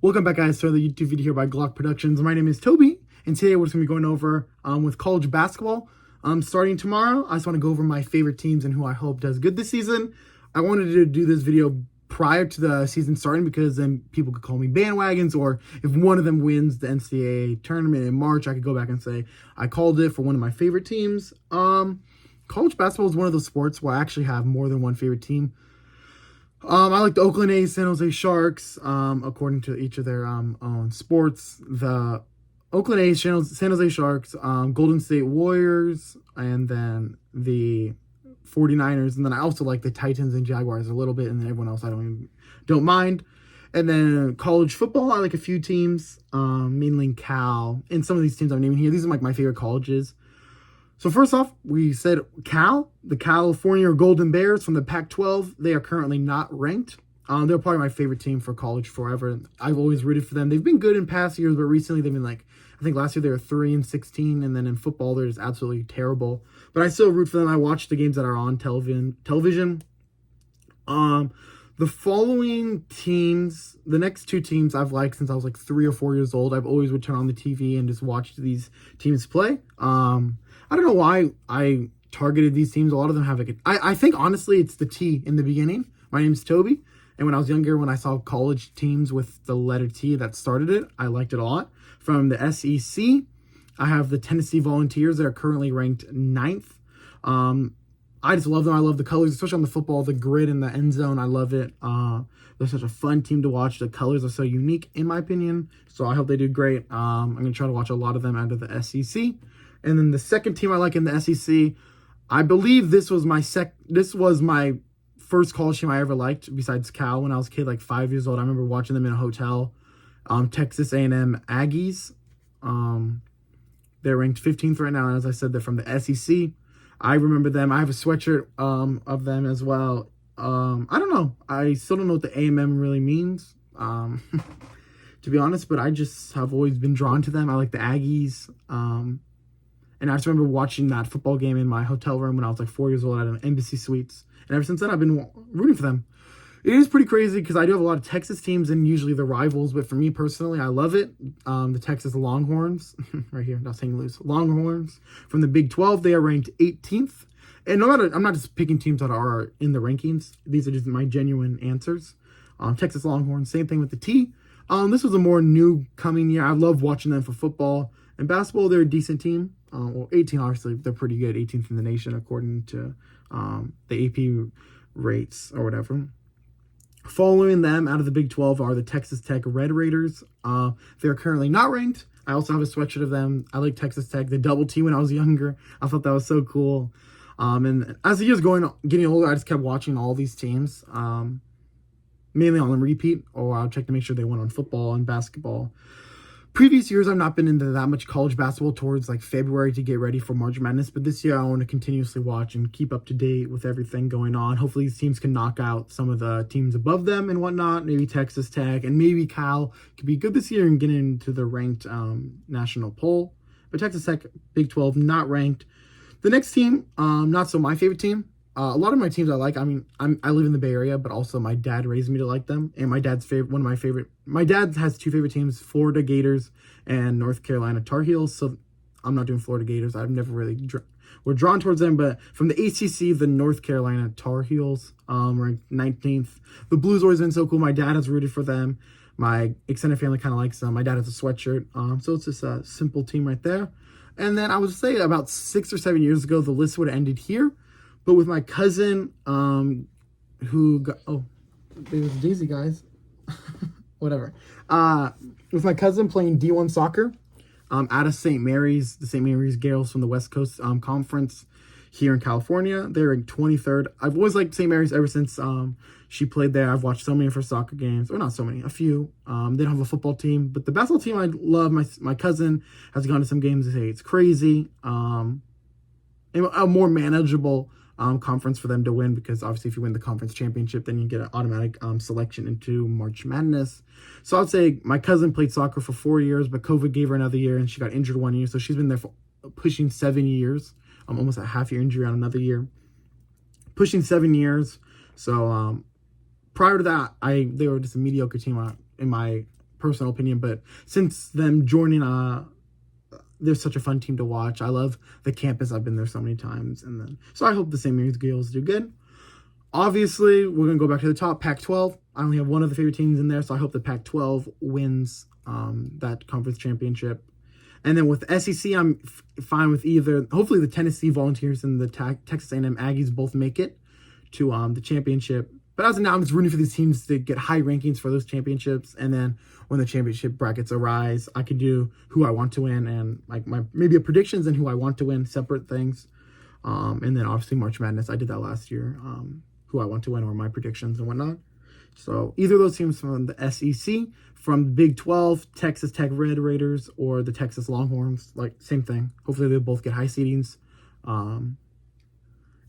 Welcome back, guys, to another YouTube video here by Glock Productions. My name is Toby, and today we're just going to be going over with college basketball. Starting tomorrow, I just want to go over my favorite teams and who I hope does good this season. I wanted to do this video prior to the season starting because then people could call me bandwagons, or if one of them wins the NCAA tournament in March, I could go back and say I called it for one of my favorite teams. College basketball is one of those sports where I actually have more than one favorite team. I like the Oakland A's, San Jose Sharks, according to each of their own sports. The Oakland A's, San Jose Sharks, Golden State Warriors, and then the 49ers. And then I also like the Titans and Jaguars a little bit, and then everyone else I don't mind. And then college football, I like a few teams, mainly Cal. And some of these teams I'm naming here, these are like my favorite colleges. So first off, we said Cal, the California Golden Bears from the Pac-12. They are currently not ranked. They're probably my favorite team for college forever. I've always rooted for them. They've been good in past years, but recently they've been like, I think last year they were 3-16, and then in football they're just absolutely terrible. But I still root for them. I watch the games that are on television. The following teams, the next two teams I've liked since I was like 3 or 4 years old. I've always would turn on the TV and just watch these teams play. I don't know why I targeted these teams. A lot of them have I think honestly it's the T in the beginning. My name's Toby. And when I was younger, when I saw college teams with the letter T that started it, I liked it a lot. From the SEC, I have the Tennessee Volunteers that are currently ranked 9th. I just love them. I love the colors, especially on the football, the grid in the end zone. I love it. They're such a fun team to watch. The colors are so unique, in my opinion. So I hope they do great. I'm going to try to watch a lot of them out of the SEC. And then the second team I like in the SEC, I believe this was my first college team I ever liked besides Cal when I was a kid, like 5 years old. I remember watching them in a hotel. Texas A&M Aggies. They're ranked 15th right now. And as I said, they're from the SEC. I remember them. I have a sweatshirt of them as well. I don't know. I still don't know what the A&M really means, to be honest. But I just have always been drawn to them. I like the Aggies. And I just remember watching that football game in my hotel room when I was like 4 years old at an Embassy Suites. And ever since then, I've been rooting for them. It is pretty crazy because I do have a lot of Texas teams and usually the rivals. But for me personally, I love it. The Texas Longhorns, right here, not saying loose. Longhorns from the Big 12, they are ranked 18th. And I'm not just picking teams that are in the rankings. These are just my genuine answers. Texas Longhorns, same thing with the T. This was a more new coming year. I love watching them for football. And basketball, they're a decent team. 18, obviously, they're pretty good. 18th in the nation, according to the AP rates or whatever. Following them out of the Big 12 are the Texas Tech Red Raiders. They're currently not ranked. I also have a sweatshirt of them. I like Texas Tech. The double T when I was younger. I thought that was so cool. And as the years getting older, I just kept watching all these teams. Mainly on the repeat, or I'll check to make sure they went on football and basketball. Previous years, I've not been into that much college basketball towards like February to get ready for March Madness. But this year, I want to continuously watch and keep up to date with everything going on. Hopefully, these teams can knock out some of the teams above them and whatnot. Maybe Texas Tech and maybe Cal could be good this year and get into the ranked national poll. But Texas Tech, Big 12, not ranked. The next team, not so my favorite team. A lot of my teams I like. I mean, I live in the Bay Area, but also my dad raised me to like them. And my dad's my dad has two favorite teams, Florida Gators and North Carolina Tar Heels. So I'm not doing Florida Gators. I've never really we're drawn towards them. But from the ACC, the North Carolina Tar Heels ranked 19th. The Blues always been so cool. My dad has rooted for them. My extended family kind of likes them. My dad has a sweatshirt. So it's just a simple team right there. And then I would say about 6 or 7 years ago, the list would have ended here. But with my cousin, who got, there's Daisy, guys. Whatever. With my cousin playing D1 soccer out of St. Mary's, the St. Mary's Girls from the West Coast Conference here in California. They're in 23rd. I've always liked St. Mary's ever since she played there. I've watched so many of her soccer games. Or not so many, a few. They don't have a football team. But the basketball team I love, my cousin has gone to some games. They say it's crazy. And a more manageable conference for them to win, because obviously if you win the conference championship, then you get an automatic selection into March Madness. So I'd say my cousin played soccer for 4 years, but COVID gave her another year and she got injured 1 year. So she's been there for pushing 7 years, almost a half year injury on another year, pushing 7 years. So prior to that, they were just a mediocre team in my personal opinion, but since them joining, they're such a fun team to watch. I love the campus. I've been there so many times. And then, so I hope the St. Mary's Gales do good. Obviously, we're going to go back to the top, Pac-12. I only have one of the favorite teams in there, so I hope the Pac-12 wins that conference championship. And then with SEC, I'm fine with either. Hopefully, the Tennessee Volunteers and the Texas A&M Aggies both make it to the championship. But as of now, I'm just rooting for these teams to get high rankings for those championships. And then when the championship brackets arise, I can do who I want to win and like my maybe a predictions and who I want to win, separate things. And then obviously March Madness, I did that last year. Who I want to win or my predictions and whatnot. So either of those teams from the SEC, from the Big 12, Texas Tech Red Raiders, or the Texas Longhorns, like same thing. Hopefully they both get high seedings. And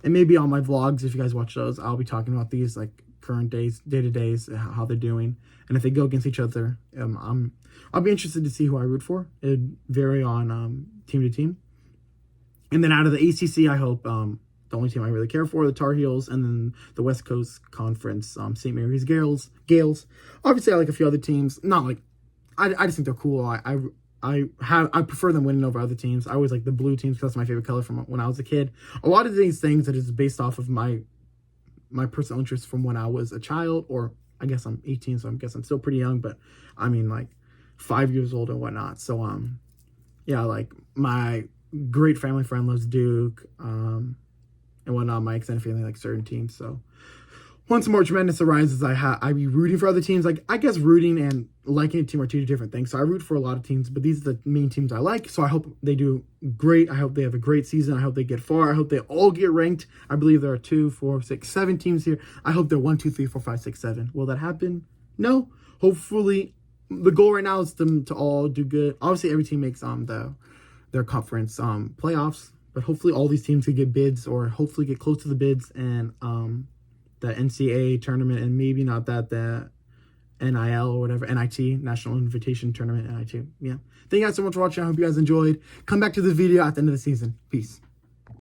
maybe on my vlogs, if you guys watch those, I'll be talking about these like current days, day-to-days, how they're doing. And if they go against each other, I'll be interested to see who I root for. It'd vary on team to team. And then out of the ACC, I hope the only team I really care for, the Tar Heels, and then the West Coast Conference, St. Mary's Gales. Obviously, I like a few other teams. Not like, I just think they're cool. I prefer them winning over other teams. I always like the blue teams because that's my favorite color from when I was a kid. A lot of these things that is based off of my personal interest from when I was a child, or I guess I'm 18, so I guess I'm still pretty young, but I mean like 5 years old and whatnot. So yeah, like my great family friend loves Duke, and whatnot. My extended family like certain teams. So once March Madness arises, I be rooting for other teams. Like I guess rooting and liking a team are two different things. So I root for a lot of teams, but these are the main teams I like. So I hope they do great. I hope they have a great season. I hope they get far. I hope they all get ranked. I believe there are 2, 4, 6, 7 teams here. I hope they're 1, 2, 3, 4, 5, 6, 7. Will that happen? No. Hopefully, the goal right now is them to all do good. Obviously, every team makes their conference playoffs. But hopefully all these teams could get bids or hopefully get close to the bids and the NCAA tournament and maybe not the NIL or whatever, NIT, National Invitation Tournament, NIT. Yeah. Thank you guys so much for watching. I hope you guys enjoyed. Come back to the video at the end of the season. Peace.